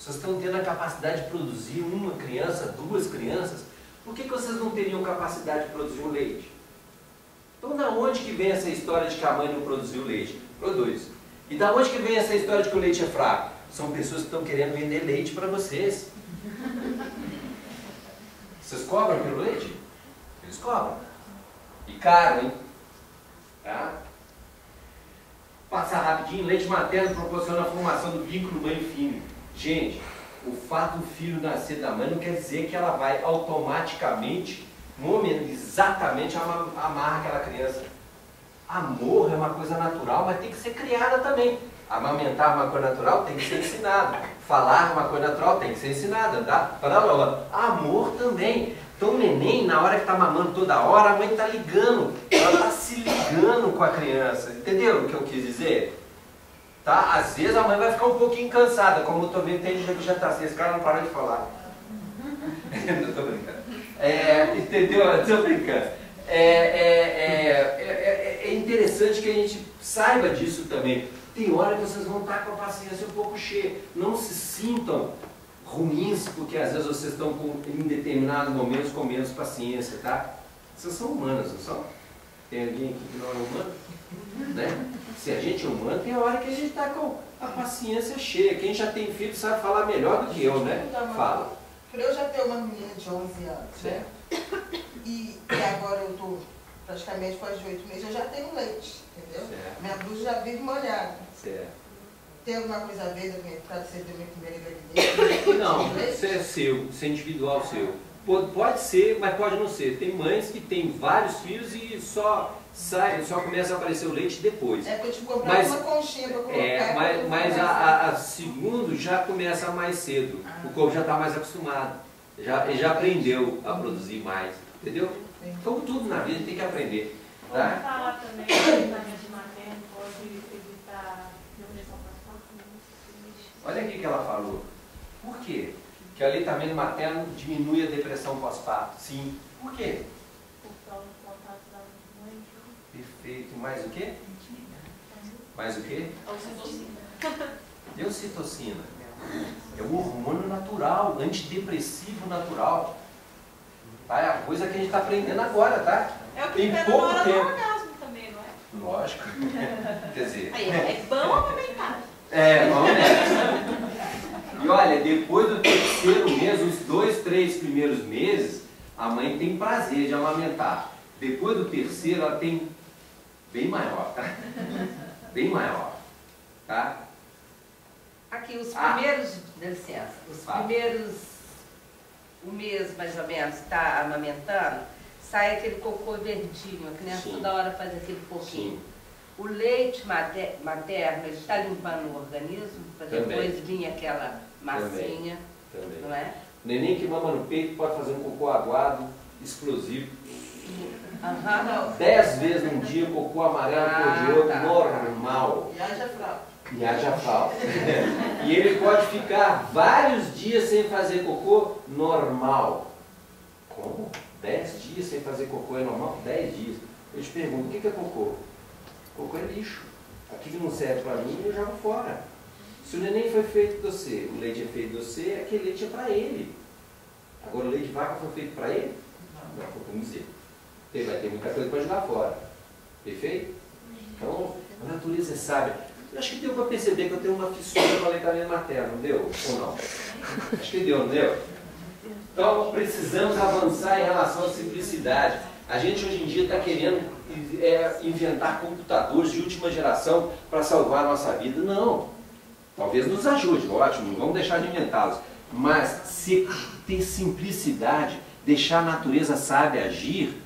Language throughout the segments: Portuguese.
vocês estão tendo a capacidade de produzir uma criança, duas crianças, por que vocês não teriam capacidade de produzir um leite? Então, da onde que vem essa história de que a mãe não produziu leite? Produz. E da onde que vem essa história de que o leite é fraco? São pessoas que estão querendo vender leite para vocês. Vocês cobram pelo leite? Eles cobram. E caro, hein? Tá? Passar rapidinho, leite materno proporciona a formação do vínculo mãe e filho. Gente, o fato do filho nascer da mãe não quer dizer que ela vai automaticamente, exatamente amar aquela criança. Amor é uma coisa natural, mas tem que ser criada também. Amamentar é uma coisa natural, tem que ser ensinado. Falar é uma coisa natural, tem que ser ensinada. Tá? Amor também. Então o neném, na hora que está mamando toda hora, a mãe está ligando. Ela está se ligando com a criança. Entendeu o que eu quis dizer? Tá? Às vezes a mãe vai ficar um pouquinho cansada, como eu estou vendo, tem gente que já está assim, esse cara não para de falar. Não estou brincando. Entendeu? Estou brincando. É interessante que a gente saiba disso também. Tem hora que vocês vão estar com a paciência um pouco cheia. Não se sintam ruins, porque às vezes vocês estão em determinados momentos com menos paciência, tá? Vocês são humanas, não são? Tem alguém aqui que não é humano? Né? Se a gente é humano, tem hora que a gente está com a paciência cheia. Quem já tem filho sabe falar melhor do que eu, né? Fala. Eu já tenho uma menina de 11 anos, certo? E agora eu estou praticamente quase 8 meses, eu já tenho leite, entendeu? Certo. Minha blusa já vive molhada. Certo. Tem alguma coisa a ver para ser da minha primeira gravidez? Não, isso é seu, isso é individual seu. Pode ser, mas pode não ser. Tem mães que têm vários filhos e só começa a aparecer o leite depois. É porque eu tive que comprar uma conchinha para colocar. Mas a segundo já começa mais cedo. O corpo já está mais acostumado. Já aprendeu a produzir mais. Entendeu? Como tudo na vida tem que aprender. Tá? Vamos falar também que a leite materno pode evitar depressão pós-parto. Olha aqui que ela falou. Por quê? Que o aleitamento materno diminui a depressão pós-parto. Sim. Por quê? Por causa do contato da mãe. Perfeito. Mais o quê? Mais o quê? Ocitocina. É o hormônio natural, antidepressivo natural. Tá? É a coisa que a gente está aprendendo agora, tá? É o que Tem fica na pouco hora do tempo. orgasmo também, não é? Lógico. Quer dizer... Aí, é bom amamentar. Vamos nessa. E olha, depois do terceiro mês, os 2, 3 primeiros meses, a mãe tem prazer de amamentar. Depois do terceiro, ela tem bem maior, tá? Bem maior, tá? Aqui, os primeiros, dá licença, os primeiros, um mês mais ou menos, está amamentando, sai aquele cocô verdinho, a criança toda hora faz aquele pouquinho. Sim. O leite materno, ele está limpando o organismo, para depois vir aquela massinha, Também. Não é? O neném que mama no peito pode fazer um cocô aguado, explosivo. 10 vezes num dia, cocô amarelo cor de ouro, normal. E haja fralda. E haja fralda. E ele pode ficar vários dias sem fazer cocô, normal. Como? 10 dias sem fazer cocô é normal? 10 dias. Eu te pergunto, o que é cocô? Cocô é lixo. Aquilo que não serve para mim, eu jogo fora. Se o neném foi feito de você, o leite é feito de você, aquele leite é para ele. Agora o leite de vaca foi feito para ele? Não, vamos dizer. Ele vai ter muita coisa para jogar fora. Perfeito? Então, a natureza é sábia. Eu acho que deu para perceber que eu tenho uma fissura para aleitamento materno, não deu? Ou não? Acho que deu, não deu? Então, precisamos avançar em relação à simplicidade. A gente hoje em dia está querendo inventar computadores de última geração para salvar a nossa vida. Não. Talvez nos ajude, ótimo, não vamos deixar de inventá-los. Mas se ter simplicidade, deixar a natureza sábia agir,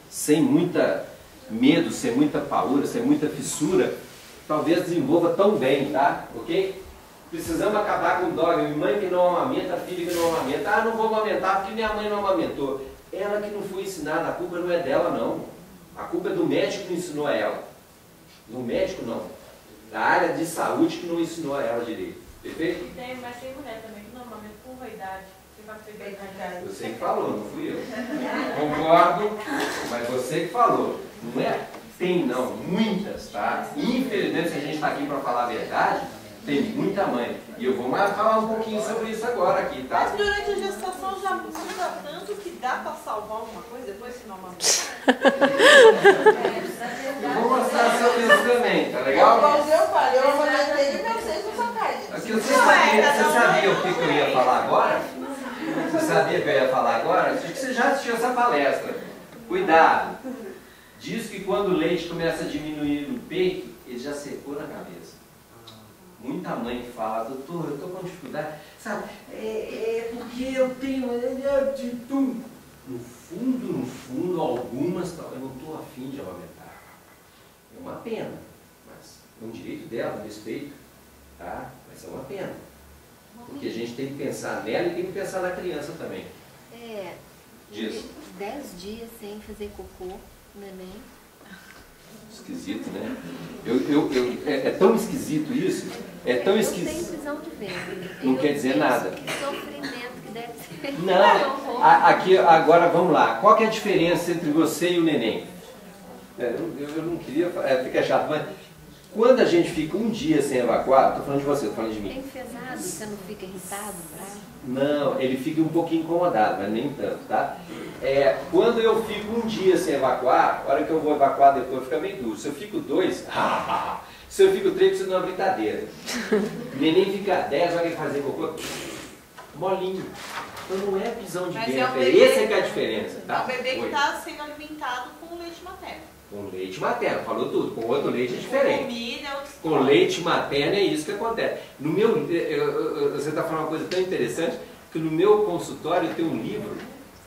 sem muita medo, sem muita paura, sem muita fissura, talvez desenvolva tão bem, tá? Ok? Precisamos acabar com o dogma. Mãe que não amamenta, filho que não amamenta. Ah, não vou amamentar porque minha mãe não amamentou. Ela que não foi ensinada, a culpa não é dela, não. A culpa é do médico que não ensinou a ela. Do médico, não. Da área de saúde que não ensinou a ela direito. Perfeito? Mas tem mulher também que não amamenta por vaidade. Você que falou, não fui eu. Concordo, mas você que falou. Não é? Tem não, muitas, tá? Infelizmente, se a gente está aqui para falar a verdade, tem muita mãe E eu vou mais falar um pouquinho sobre isso agora aqui, tá? Mas durante a gestação já muda tanto que dá para salvar alguma coisa depois se não amamentar? Eu vou mostrar sobre isso também, tá legal? Igual eu falei, eu amamentei e meus seios não são caídos. Aqui você sabia o que eu ia falar agora? Você sabia que eu ia falar agora? Acho que você já assistiu essa palestra. Cuidado! Diz que quando o leite começa a diminuir no peito, ele já secou na cabeça. Muita mãe que fala, doutor, eu estou com dificuldade. Sabe, porque eu tenho... No fundo, algumas, eu não estou afim de amamentar. É uma pena, mas é um direito dela, um respeito, tá? Mas é uma pena. Porque a gente tem que pensar nela e tem que pensar na criança também. Diz. 10 dias sem fazer cocô, neném. Esquisito, né? É tão esquisito isso. É tão Eu esquisito. tenho prisão de ventre. Não Eu quer dizer penso nada. Que sofrimento que deve ser. Não, aqui, agora vamos lá. Qual que é a diferença entre você e o neném? Eu não queria, fica chato, mas quando a gente fica um dia sem evacuar, estou falando de você, estou falando de É mim. enfesado, você não fica irritado, bravo? Não, ele fica um pouquinho incomodado, mas nem tanto, tá? Quando eu fico um dia sem evacuar, a hora que eu vou evacuar depois fica meio duro. Se eu fico 2, se eu fico 3, precisa de uma brincadeira. O neném fica 10, vai fazer cocô, molinho. Então não é prisão de Mas ventre, é um bebê, essa é que é a diferença, tá? É um bebê que Oi. está sendo alimentado com leite materno. Com leite materno, falou tudo. Com outro leite é diferente. Comida, Com leite materno é isso que acontece. No meu, você está falando uma coisa tão interessante, que no meu consultório tem um livro,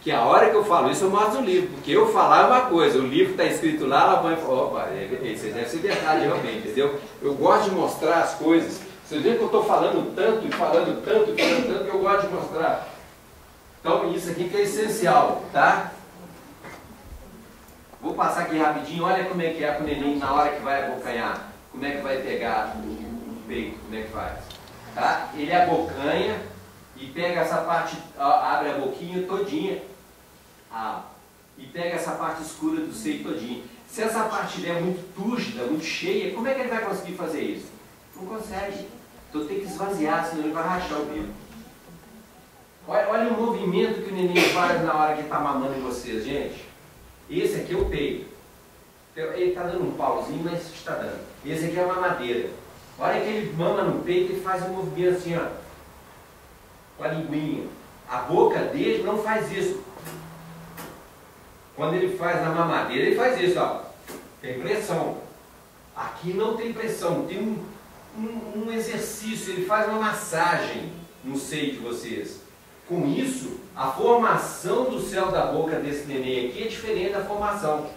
que a hora que eu falo isso eu mostro o livro, porque eu falar é uma coisa, o livro está escrito lá, ela vai falar, opa, isso deve ser verdade realmente, entendeu? Eu gosto de mostrar as coisas. Você vê que eu estou falando tanto, e falando tanto, e falando tanto, que eu gosto de mostrar. Então isso aqui que é essencial, tá? Vou passar aqui rapidinho, olha como é que é com o neném na hora que vai abocanhar. Como é que vai pegar o peito, como é que faz. Tá? Ele abocanha e pega essa parte, abre a boquinha todinha. E pega essa parte escura do seio todinho. Se essa parte estiver muito túrgida, muito cheia, como é que ele vai conseguir fazer isso? Não consegue. Então tem que esvaziar, senão ele vai rachar o bico. Olha o movimento que o neném faz na hora que está mamando em vocês, gente. Esse aqui é o peito. Ele está dando um pauzinho, mas está dando. Esse aqui é a mamadeira. A hora que ele mama no peito, ele faz um movimento assim, ó, com a linguinha. A boca dele não faz isso. Quando ele faz na mamadeira, ele faz isso, ó. Tem pressão. Aqui não tem pressão, tem um exercício, ele faz uma massagem no seio de vocês. Com isso, a formação do céu da boca desse neném aqui é diferente da formação.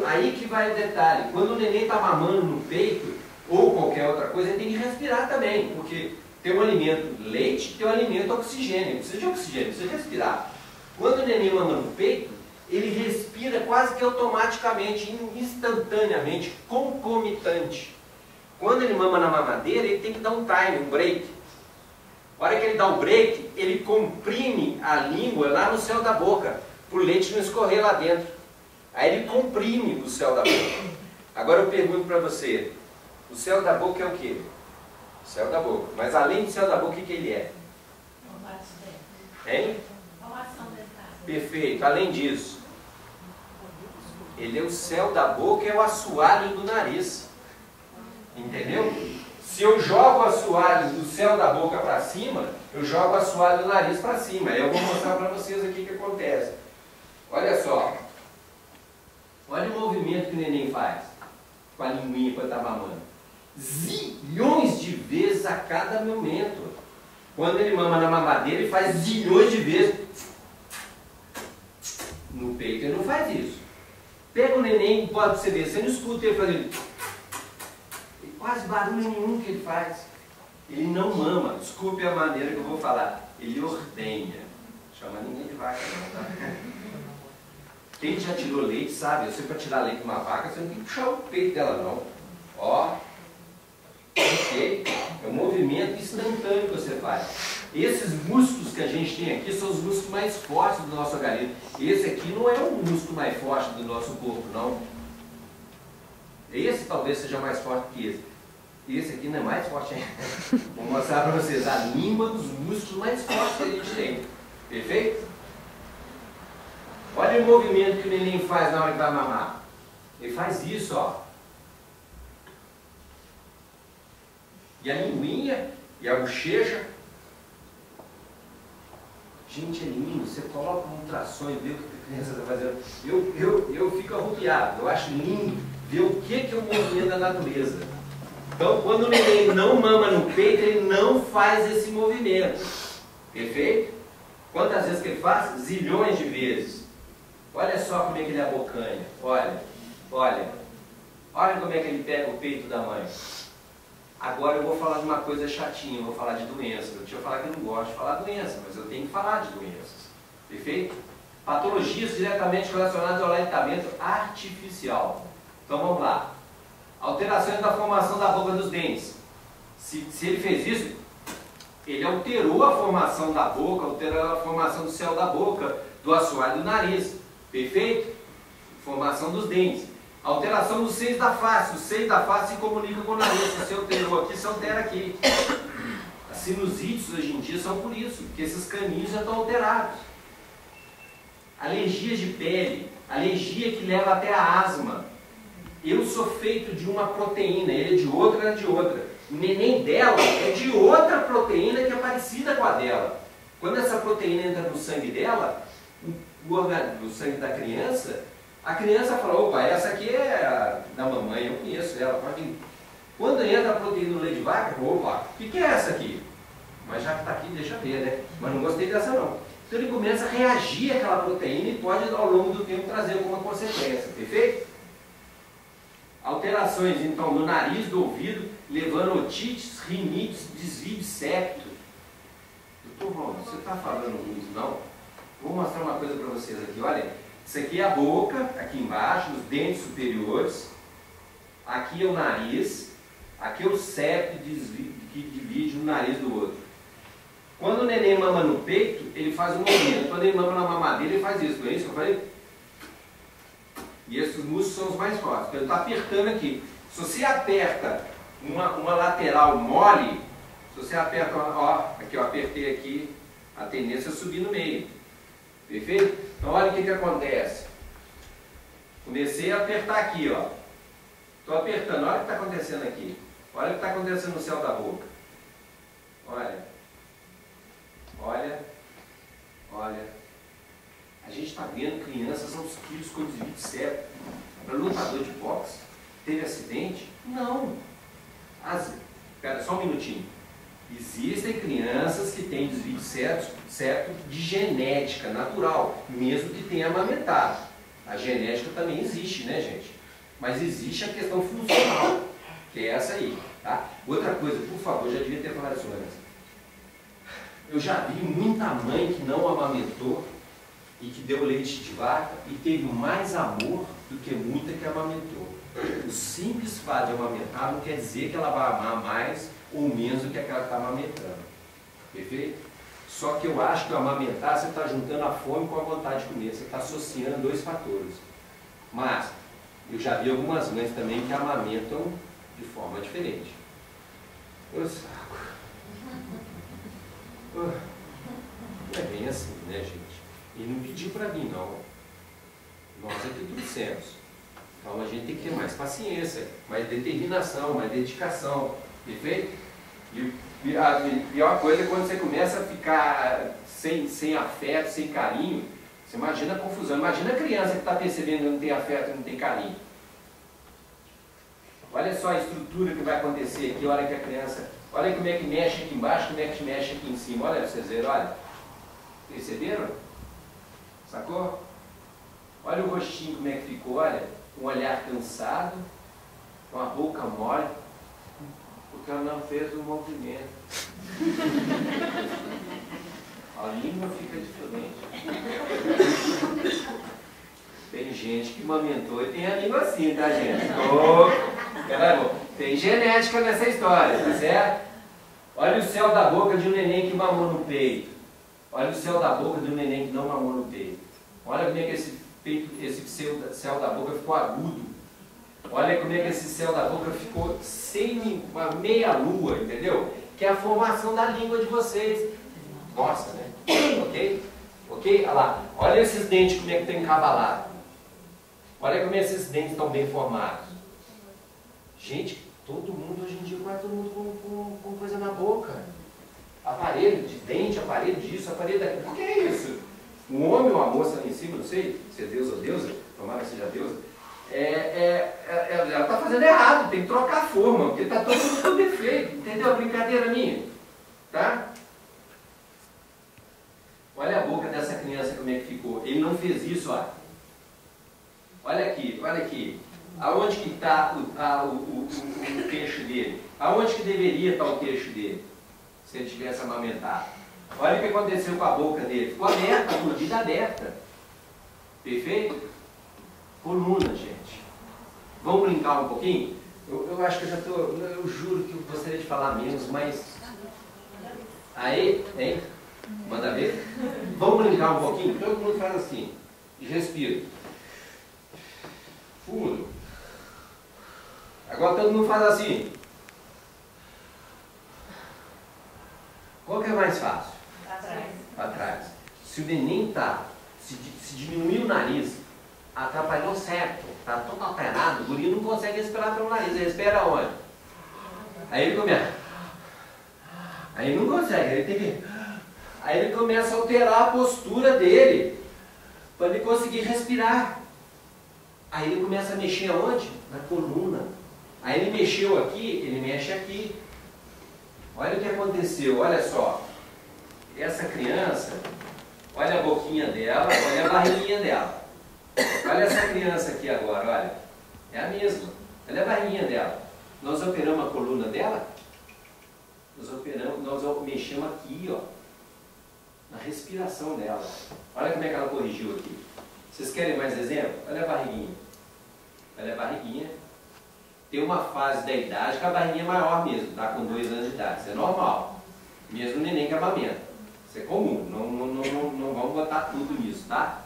Aí que vai o detalhe, quando o neném está mamando no peito, ou qualquer outra coisa, ele tem que respirar também, porque tem um alimento leite, tem um alimento oxigênio, precisa de oxigênio, precisa respirar. Quando o neném mama no peito, ele respira quase que automaticamente, instantaneamente, concomitante. Quando ele mama na mamadeira, ele tem que dar um time, um break. A hora que ele dá o break, ele comprime a língua lá no céu da boca, para o leite não escorrer lá dentro. Aí ele comprime o céu da boca. Agora eu pergunto para você, o céu da boca é o quê? O céu da boca. Mas além do céu da boca, o que ele é? Hein? Perfeito. Além disso, ele é o céu da boca, é o assoalho do nariz. Entendeu? Se eu jogo o assoalho do céu da boca para cima, eu jogo o assoalho do nariz para cima. Eu vou mostrar para vocês aqui o que acontece. Olha só. Olha o movimento que o neném faz com a linguinha quando está mamando. Zilhões de vezes a cada momento. Quando ele mama na mamadeira, ele faz zilhões de vezes. No peito ele não faz isso. Pega o neném, pode você ver, você não escuta ele fazendo quase barulho nenhum que ele faz. Ele não mama, desculpe a maneira que eu vou falar, ele ordenha. Chama ninguém de vaca não, tá? Quem já tirou leite sabe, eu sei para tirar leite de uma vaca, você não tem que puxar o peito dela não. Ó, ok? É um movimento instantâneo que você faz. Esses músculos que a gente tem aqui são os músculos mais fortes do nosso organismo. Esse aqui não é o músculo mais forte do nosso corpo, não. Esse talvez seja mais forte que esse. Esse aqui não é mais forte ainda. Vou mostrar para vocês a língua dos músculos mais fortes que a gente tem. Perfeito? Olha o movimento que o neném faz na hora que vai mamar. Ele faz isso, ó. E a linguinha e a bochecha. Gente, é lindo. Você coloca um ultrassom e vê o que a criança está fazendo. Eu fico arrupiado. Eu acho lindo ver o que é o movimento da natureza. Então, quando o neném não mama no peito, ele não faz esse movimento. Perfeito? Quantas vezes que ele faz? Zilhões de vezes. Olha só como é que ele abocanha. Olha, olha. Olha como é que ele pega o peito da mãe. Agora eu vou falar de uma coisa chatinha, eu vou falar de doença. Eu tinha falado que eu não gosto de falar de doença, mas eu tenho que falar de doenças. Perfeito? Patologias diretamente relacionadas ao aleitamento artificial. Então vamos lá. Alterações da formação da boca dos dentes. Se ele fez isso, ele alterou a formação da boca, alterou a formação do céu da boca, do assoalho do nariz. Perfeito? Formação dos dentes. Alteração dos seios da face. Os seios da face se comunicam com o nariz. Se você alterou aqui, você altera aqui. As sinusites hoje em dia são por isso, porque esses caninhos já estão alterados. Alergias de pele. Alergia que leva até a asma. Eu sou feito de uma proteína, ele é de outra, ela é de outra. O neném dela é de outra proteína que é parecida com a dela. Quando essa proteína entra no sangue dela, no sangue da criança, a criança fala, opa, essa aqui é a da mamãe, eu conheço ela. Quando entra a proteína no leite de vaca, opa, o que é essa aqui? Mas já que está aqui, deixa ver, né? Mas não gostei dessa não. Então ele começa a reagir àquela proteína e pode ao longo do tempo trazer alguma consequência, perfeito? Alterações, então, no nariz, do ouvido, levando otites, rinites, desvio de septo. Doutor Ron, você está falando muito, não? Vou mostrar uma coisa para vocês aqui, olha. Isso aqui é a boca, aqui embaixo, os dentes superiores. Aqui é o nariz. Aqui é o septo que divide um nariz do outro. Quando o neném mama no peito, ele faz um movimento. Quando ele mama na mamadeira, ele faz isso. Não é isso que eu falei? E esses músculos são os mais fortes. Então ele está apertando aqui. Se você aperta uma lateral mole, se você aperta, ó, aqui eu apertei aqui, a tendência é subir no meio. Perfeito? Então olha o que acontece. Comecei a apertar aqui, ó. Estou apertando, olha o que está acontecendo aqui. Olha o que está acontecendo no céu da boca. Olha. Olha. Olha. A gente está vendo crianças aos quilos com desvio de septo. Para lutador de boxe, teve acidente? Não. Espera só um minutinho. Existem crianças que têm desvio de septo de genética natural, mesmo que tenha amamentado. A genética também existe, né, gente? Mas existe a questão funcional, que é essa aí, tá? Outra coisa, por favor, já devia ter falado isso antes. Eu já vi muita mãe que não amamentou e que deu leite de vaca e teve mais amor do que muita que amamentou. O simples fato de amamentar não quer dizer que ela vai amar mais ou menos do que aquela que está amamentando. Perfeito? Só que eu acho que ao amamentar você está juntando a fome com a vontade de comer. Você está associando dois fatores. Mas eu já vi algumas mães também que amamentam de forma diferente. Ô saco. Não é bem assim, né, gente? Ele não pediu para mim, não. Nós é que trouxemos. Então a gente tem que ter mais paciência, mais determinação, mais dedicação. Perfeito? E a pior coisa é quando você começa a ficar sem afeto, sem carinho. Você imagina a confusão. Imagina a criança que está percebendo que não tem afeto, não tem carinho. Olha só a estrutura que vai acontecer aqui. Olha que a criança... Olha como é que mexe aqui embaixo, como é que mexe aqui em cima. Olha, vocês verem, olha. Perceberam? Sacou? Olha o rostinho como é que ficou, olha. Um olhar cansado, com a boca mole, porque ela não fez o movimento. A língua fica diferente. Tem gente que amamentou e tem a língua assim, tá, gente? Tem genética nessa história, tá certo? Olha o céu da boca de um neném que mamou no peito. Olha o céu da boca de um neném que não mamou no peito. Olha como é que esse céu da boca ficou agudo. Olha como é que esse céu da boca ficou sem uma meia lua, entendeu? Que é a formação da língua de vocês. Nossa, né? Ok? Ok? Olha lá. Olha esses dentes como é que estão encavalados. Olha como esses dentes estão bem formados. Gente, todo mundo hoje em dia, quase todo mundo com coisa na boca. Aparelho de dente, aparelho disso, aparelho daquilo. Por que é isso? Um homem ou uma moça ali em cima, não sei se é Deus ou deusa, tomara que seja deusa, ela está fazendo errado, tem que trocar a forma, porque está todo mundo com defeito. Entendeu a brincadeira minha? Tá? Olha a boca dessa criança como é que ficou. Ele não fez isso, ó. Olha aqui, olha aqui. Aonde que está o queixo dele? Aonde que deveria estar o queixo dele? Se ele tivesse amamentado. Olha o que aconteceu com a boca dele. Ficou aberta, a mordida aberta. Perfeito? Coluna, gente. Vamos brincar um pouquinho? Eu acho que eu já estou... Eu juro que eu gostaria de falar menos, mas... Aí, hein? Manda ver. Vamos brincar um pouquinho? Todo mundo faz assim. E respira. Fundo. Agora todo mundo faz assim. Qual que é mais fácil? Para trás. Se o neném se diminuir o nariz, atrapalhou certo, está todo alterado, o guri não consegue respirar pelo nariz, ele respira onde? Aí ele começa. Aí não consegue, ele tem que. Aí ele começa a alterar a postura dele, para ele conseguir respirar. Aí ele começa a mexer aonde? Na coluna. Aí ele mexeu aqui, ele mexe aqui. Olha o que aconteceu, olha só. Essa criança, olha a boquinha dela, olha a barriguinha dela. Olha essa criança aqui agora, olha. É a mesma. Olha a barriguinha dela. Nós operamos a coluna dela. Nós mexemos aqui, ó. Na respiração dela. Olha como é que ela corrigiu aqui. Vocês querem mais exemplo? Olha a barriguinha. Olha a barriguinha. Tem uma fase da idade que a barriguinha é maior mesmo, tá? Com 2 anos de idade. Isso é normal. Mesmo o neném que amamenta. Isso é comum. Não vamos botar tudo nisso, tá?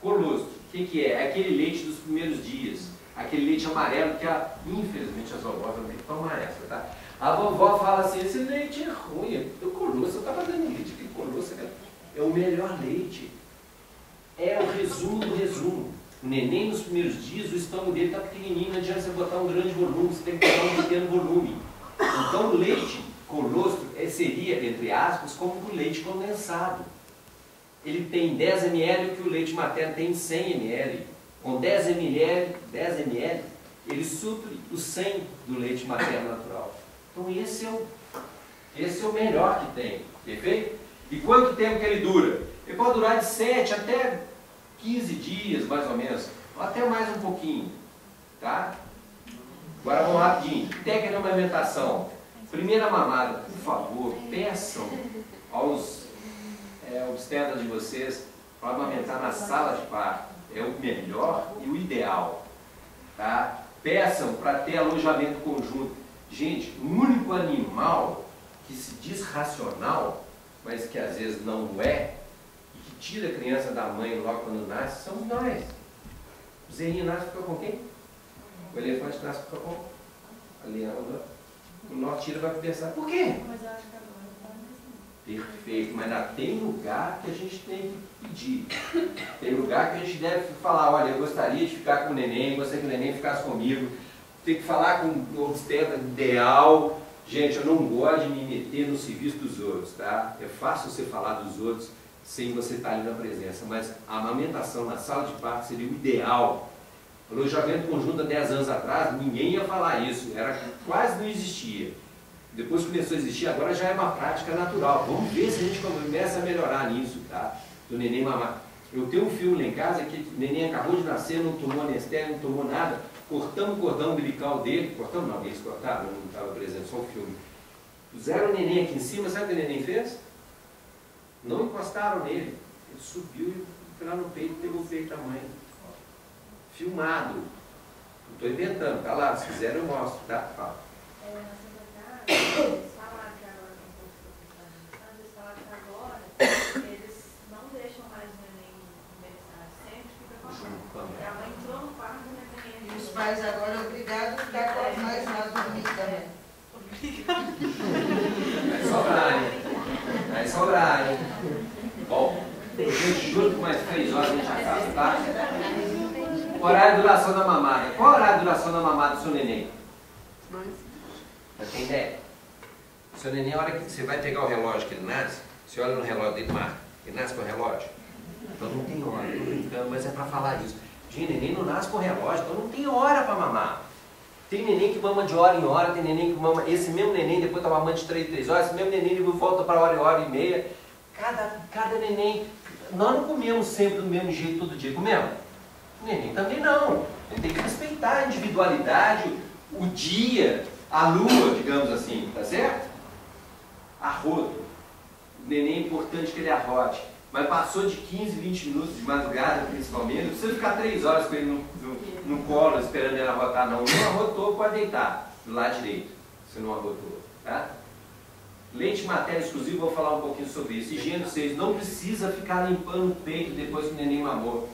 Colostro. O que é? É aquele leite dos primeiros dias. Aquele leite amarelo que, infelizmente, as vovós vão ter que tomar essa, tá? A vovó fala assim, esse leite é ruim. O colostro, eu estava dando leite. Que colostro é o melhor leite. É o resumo do resumo. O neném nos primeiros dias, o estômago dele está pequenininho, não adianta você botar um grande volume, você tem que botar um pequeno volume. Então o leite colostro seria, entre aspas, como o leite condensado. Ele tem 10 ml, o que o leite materno tem 100 ml. Com 10 ml, ele supre o 100 do leite materno natural. Então esse é o melhor que tem, perfeito? E quanto tempo que ele dura? Ele pode durar de 7 até 15 dias, mais ou menos, ou até mais um pouquinho, tá? Agora vamos rapidinho. Técnica de amamentação. Primeira mamada, por favor, peçam aos obstetras de vocês para amamentar na sala de parto. É o melhor e o ideal, tá? Peçam para ter alojamento conjunto. Gente, o único animal que se diz racional, mas que às vezes não é, que tira a criança da mãe logo quando nasce, somos nós. O zerrinho nasce fica com quem? O elefante nasce fica com? A leão. O nó tira vai pensar, por quê? Mas eu acho que agora não tá assim. Perfeito, mas ainda tem lugar que a gente tem que pedir. Tem lugar que a gente deve falar, olha, eu gostaria de ficar com o neném, gostaria que o neném ficasse comigo. Tem que falar com o obstetra ideal. Gente, eu não gosto de me meter no serviço dos outros, tá? É fácil você falar dos outros sem você estar ali na presença, mas a amamentação na sala de parto seria o ideal. O alojamento conjunto há 10 anos atrás, ninguém ia falar isso, quase não existia. Depois começou a existir, agora já é uma prática natural. Vamos ver se a gente começa a melhorar nisso, tá? Do neném mamar. Eu tenho um filme lá em casa que o neném acabou de nascer, não tomou anestésia, não tomou nada. Cortamos o cordão umbilical dele, cortamos não, eles cortaram, eu não estava presente, só o filme. Puseram o neném aqui em cima, sabe o que o neném fez? Não encostaram nele. Ele subiu e foi lá no peito, pegou o peito da mãe. Filmado. Não estou inventando, tá lá, se quiser eu mostro, tá? Fala. Na secretária, eles falaram que agora, eles falaram que agora eles não deixam mais o neném no berçário, sempre fica com a mãe. E a mãe entrou no quarto do neném. pais agora é obrigado a ficar com as mães lá dormindo. Vai sobrar, hein? Vai sobrar, hein? Bom, eu juro que mais 3 horas a gente acaba, tá? Horário de duração da mamada. Qual é o horário de duração da mamada do seu neném? Você tem ideia? O seu neném, a hora que você vai pegar o relógio que ele nasce, você olha no relógio dele, marca. Ele nasce com o relógio? Então não tem hora, tô brincando, mas é pra falar isso. Gente, neném não nasce com relógio, então não tem hora pra mamar. Tem neném que mama de hora em hora, tem neném que mama... Esse mesmo neném depois tá mamando de 3 em 3 horas, esse mesmo neném depois volta para hora e meia. Cada neném... Nós não comemos sempre do mesmo jeito todo dia, comemos? O neném também não. Ele tem que respeitar a individualidade, o dia, a lua, digamos assim, tá certo? Arroto. O neném é importante que ele arrote. Mas passou de 15, 20 minutos de madrugada, principalmente, não precisa ficar 3 horas com ele no colo esperando ele arrotar, não. Não arrotou, pode deitar do lado direito, se não arrotou, tá? Leite materno exclusivo, vou falar um pouquinho sobre isso. Higiene 6, não precisa ficar limpando o peito depois que o neném mamou.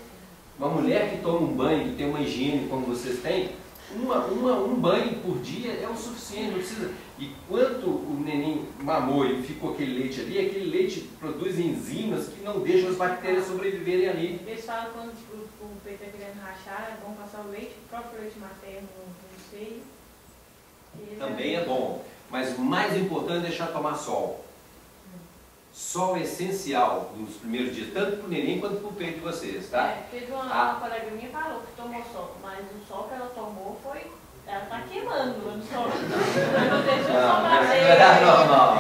Uma mulher que toma um banho, que tem uma higiene como vocês têm, um banho por dia é o suficiente, não precisa. E quanto o neném mamou e ficou aquele leite ali, aquele leite produz enzimas que não deixam as bactérias sobreviverem ali. Eles falam quando o peito é querendo rachar, é bom passar o leite, o próprio leite materno no seio. Também é bom, mas o mais importante é deixar tomar sol. Sol é essencial nos primeiros dias, tanto para o neném quanto para o peito de vocês, tá? Teve uma colega minha que falou que tomou sol, mas o sol que ela tomou foi... Ela tá queimando no sol. Não deixa o sol bater.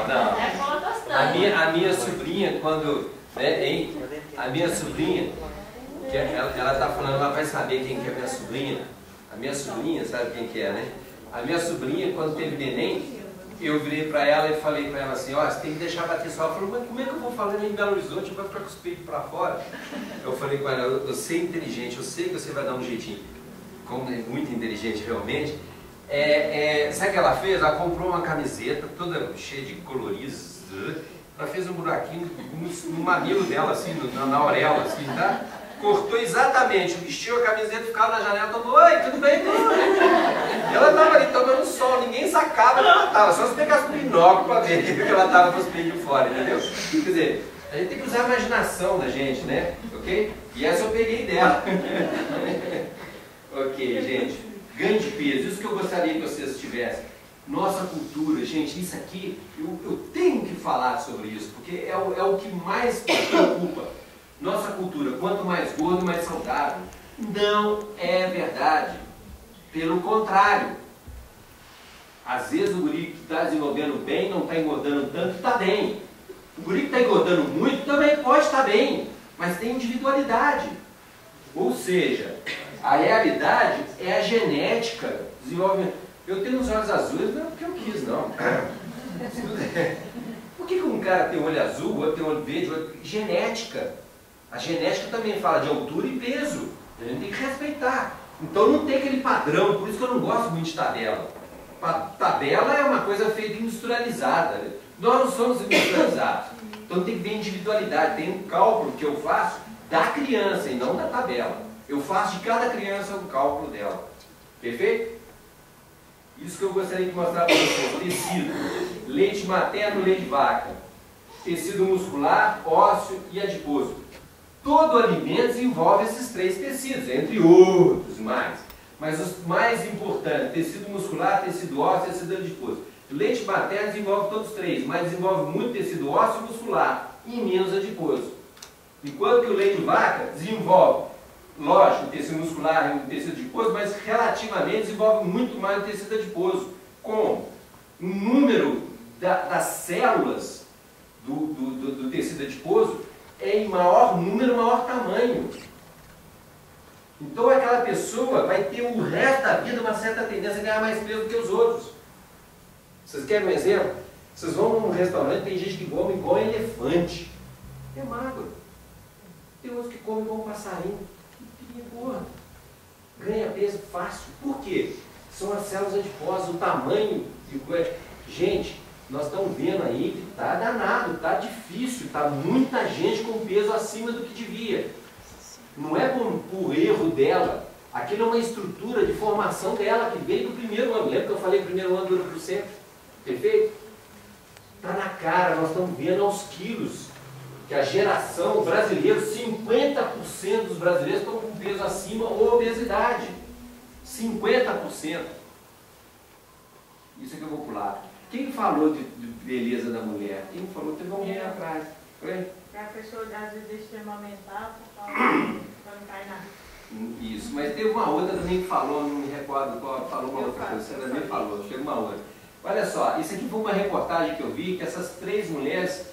Não. É contra A minha sobrinha, quando... Né, a minha sobrinha, que ela tá falando, ela vai saber quem que é a minha sobrinha. A minha sobrinha, sabe quem que é, né? A minha sobrinha, quando teve neném, eu virei para ela e falei para ela assim, ó, você tem que deixar bater sol. Ela falou, mas como é que eu vou falar em Belo Horizonte, vai ficar com os peitos para fora? Eu falei com ela, eu sei inteligente, eu sei que você vai dar um jeitinho. Como é muito inteligente realmente. Sabe o que ela fez? Ela comprou uma camiseta toda cheia de coloridos. Ela fez um buraquinho no mamilo dela, assim, na orelha, assim, tá? Cortou exatamente, vestiu a camiseta, ficava na janela, todo mundo, oi, tudo bem? Ela estava ali tomando sol, ninguém sacava que ela estava, só se pegasse um binóculo para ver que ela estava com os peitos fora, entendeu? Quer dizer, a gente tem que usar a imaginação da gente, né? Ok? E essa eu peguei dela. Ok, gente. Ganho de peso, isso que eu gostaria que vocês tivessem. Nossa cultura, gente, isso aqui, eu tenho que falar sobre isso, porque é o que mais me preocupa. Nossa cultura, quanto mais gordo, mais saudável. Não é verdade. Pelo contrário. Às vezes o guri que está desenvolvendo bem, não está engordando tanto, está bem. O guri que está engordando muito também pode estar bem, mas tem individualidade. Ou seja, a realidade é a genética, desenvolvimento. Eu tenho os olhos azuis, não é porque eu quis, não. Por que um cara tem olho azul, outro tem olho verde, outro... Genética. A genética também fala de altura e peso. A gente tem que respeitar. Então não tem aquele padrão, por isso que eu não gosto muito de tabela. Tabela é uma coisa feita industrializada. Nós não somos industrializados. Então tem que ver individualidade. Tem um cálculo que eu faço da criança e não da tabela. Eu faço de cada criança o cálculo dela. Perfeito? Isso que eu gostaria de mostrar para vocês. Tecido. Leite materno, leite de vaca. Tecido muscular, ósseo e adiposo. Todo alimento desenvolve esses 3 tecidos, entre outros mais. Mas os mais importantes, tecido muscular, tecido ósseo e tecido adiposo. Leite materno desenvolve todos os 3, mas desenvolve muito tecido ósseo e muscular e menos adiposo. Enquanto que o leite de vaca desenvolve, lógico, o tecido muscular e o tecido adiposo, mas relativamente desenvolve muito mais o tecido adiposo. Como? O número das células do tecido adiposo é em maior número, maior tamanho. Então aquela pessoa vai ter o resto da vida uma certa tendência a ganhar mais peso do que os outros. Vocês querem um exemplo? Vocês vão num restaurante, tem gente que come igual elefante. É magro. Tem outros que comem igual passarinho. E gordo. Ganha peso fácil. Por quê? São as células adiposas, o tamanho de coisa. Gente, nós estamos vendo aí que está danado, está difícil, está muita gente com peso acima do que devia. Não é por erro dela. Aquilo é uma estrutura de formação dela que veio do primeiro ano. Lembra que eu falei que o primeiro ano dura para o centro? Perfeito? Está na cara, nós estamos vendo aos quilos que a geração brasileira, 50% dos brasileiros estão com peso acima ou obesidade. 50%. Isso é que eu vou pular. Quem falou de beleza da mulher? Quem falou? Teve uma mulher atrás. Foi? A pessoa às vezes deixa de amamentar para não cair na... Isso, mas teve uma outra também que falou, não me recordo qual, falou uma outra coisa, você também falou, teve uma outra. Olha só, isso aqui foi uma reportagem que eu vi, que essas 3 mulheres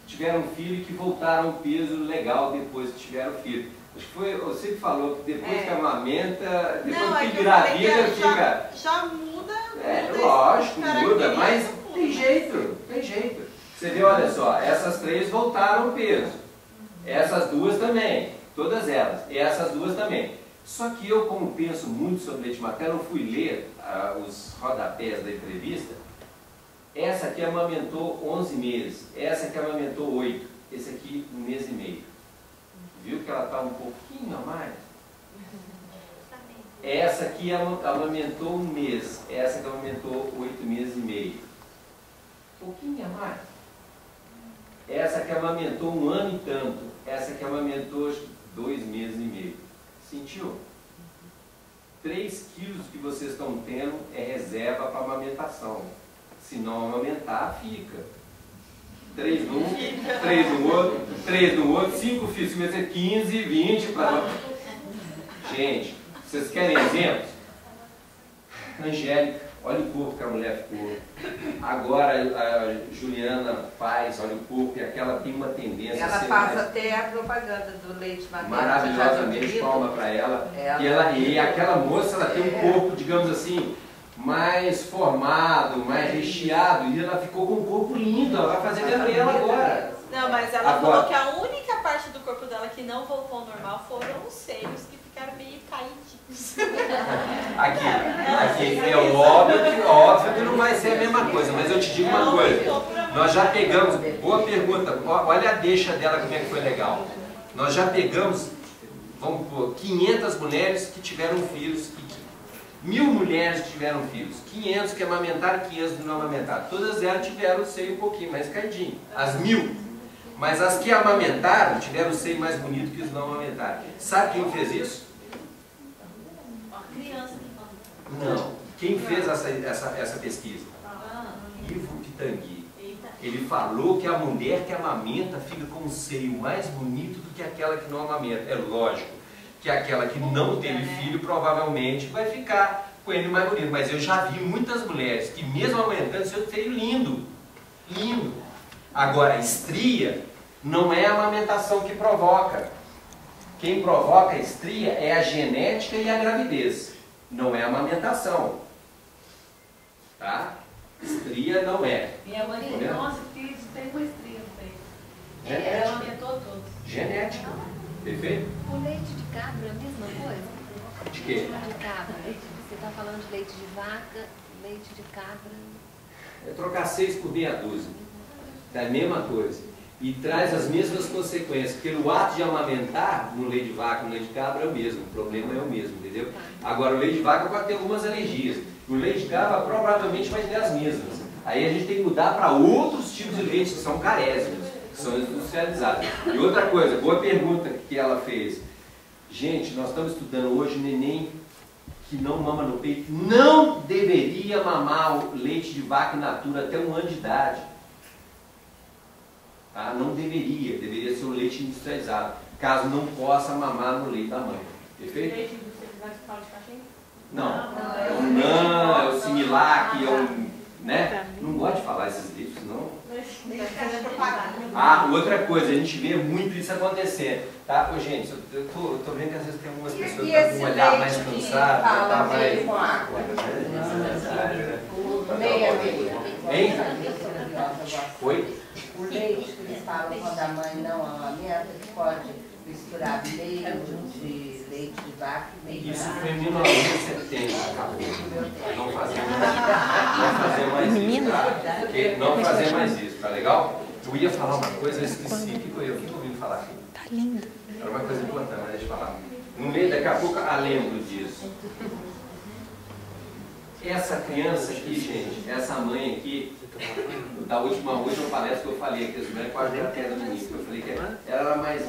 tiveram filho e que voltaram o peso legal depois que tiveram filho. Acho que foi, você que falou que depois que amamenta, depois Não, que é que engravida fica... Já muda. Lógico, muda, mas tem jeito, tem jeito. Você vê, olha só, essas 3 voltaram o peso, essas 2 também. Todas elas, e essas 2 também. Só que eu, como penso muito sobre leite materno, eu fui ler os rodapés da entrevista. Essa aqui amamentou 11 meses, essa aqui amamentou 8, esse aqui 1 mês e meio. Viu que ela está um pouquinho a mais? Essa aqui amamentou 1 mês, essa que amamentou 8 meses e meio. Um pouquinho a mais. Essa que amamentou 1 ano e tanto, essa que amamentou 2 meses e meio. Sentiu? 3 quilos que vocês estão tendo é reserva para amamentação. Se não amamentar, fica. 3 num, 3 no outro, 3 no outro, 5 filhos, se você 15, 20 para... Gente, vocês querem exemplos? Angélica, olha o corpo que a mulher ficou. Agora a Juliana faz, olha o corpo, e aquela tem uma tendência Ela a ser faz mais... até a propaganda do leite materno. Maravilhosamente, palma para ela. E aquela moça, ela tem um corpo, digamos assim, mais formado, mais recheado, e ela ficou com um corpo lindo, ela vai fazer Gabriela agora. Não, mas ela Agora, falou que a única parte do corpo dela que não voltou ao normal foram os seios, que ficaram meio caidinhos. aqui é óbvio que não vai ser a mesma coisa, mas eu te digo uma coisa. Nós já pegamos, boa pergunta, olha a deixa dela como é que foi legal. Nós já pegamos, vamos pôr, 500 mulheres que tiveram filhos, 1000 mulheres que tiveram filhos, 500 que amamentaram, 500 que não amamentaram. Todas elas tiveram o seio um pouquinho mais caidinho, as 1000. Mas as que amamentaram tiveram o seio mais bonito que os não amamentaram. Sabe quem fez isso? Uma criança que fala. Não. Quem fez essa pesquisa? Ivo Pitangui. Ele falou que a mulher que amamenta fica com o seio mais bonito do que aquela que não amamenta. É lógico que aquela que não teve filho provavelmente vai ficar com ele mais bonito. Mas eu já vi muitas mulheres que mesmo amamentando, seu seio lindo. Lindo. Agora, a estria não é a amamentação que provoca. Quem provoca a estria é a genética e a gravidez. Não é a amamentação. Tá? Estria não é. Minha mãe tem 11 filhos e tem uma estria no peito. Genética. Ela aumentou todos. Genética. Perfeito? O leite de cabra é a mesma coisa? De quê? De cabra. Você está falando de leite de vaca, leite de cabra. É trocar 6 por meia dúzia. É a mesma coisa. E traz as mesmas consequências. Porque o ato de amamentar no leite de vaca, no leite de cabra é o mesmo. O problema é o mesmo, entendeu? Agora, o leite de vaca pode ter algumas alergias. O leite de cabra provavelmente vai ter as mesmas. Aí a gente tem que mudar para outros tipos de leite que são carésimos, que são industrializados. E outra coisa, boa pergunta que ela fez. Gente, nós estamos estudando hoje neném que não mama no peito. Não deveria mamar o leite de vaca in natura até 1 ano de idade. Tá? Não deveria. Deveria ser um leite industrializado. Caso não possa mamar no leite da mãe. Perfeito? Leite industrializado que fala de cachimbo? Não. É o NAN, é o Similac, é o... Né? Não gosto de falar esses livros, não. Ah, outra coisa, a gente vê muito isso acontecer. Tá? Ô, gente, eu tô vendo que às vezes tem algumas pessoas que estão com um olhar mais cansado, tá mais... Hein? Oi? O leite que eles falam quando a mãe não amamenta, que pode misturar meio de leite de vaca e meio de Isso vaca. foi em 1970, acabou. Não fazer mais isso, tá? Porque não fazer mais isso, tá legal? Eu ia falar uma coisa, eu esqueci. O que eu vim falar aqui? Tá lindo. Era uma coisa importante, mas deixa eu falar. No meio, daqui a pouco, lembro disso. Essa criança aqui, gente, essa mãe aqui, da última palestra que eu falei aqui, as mulheres quase deram queda no início. Eu falei que ela era mais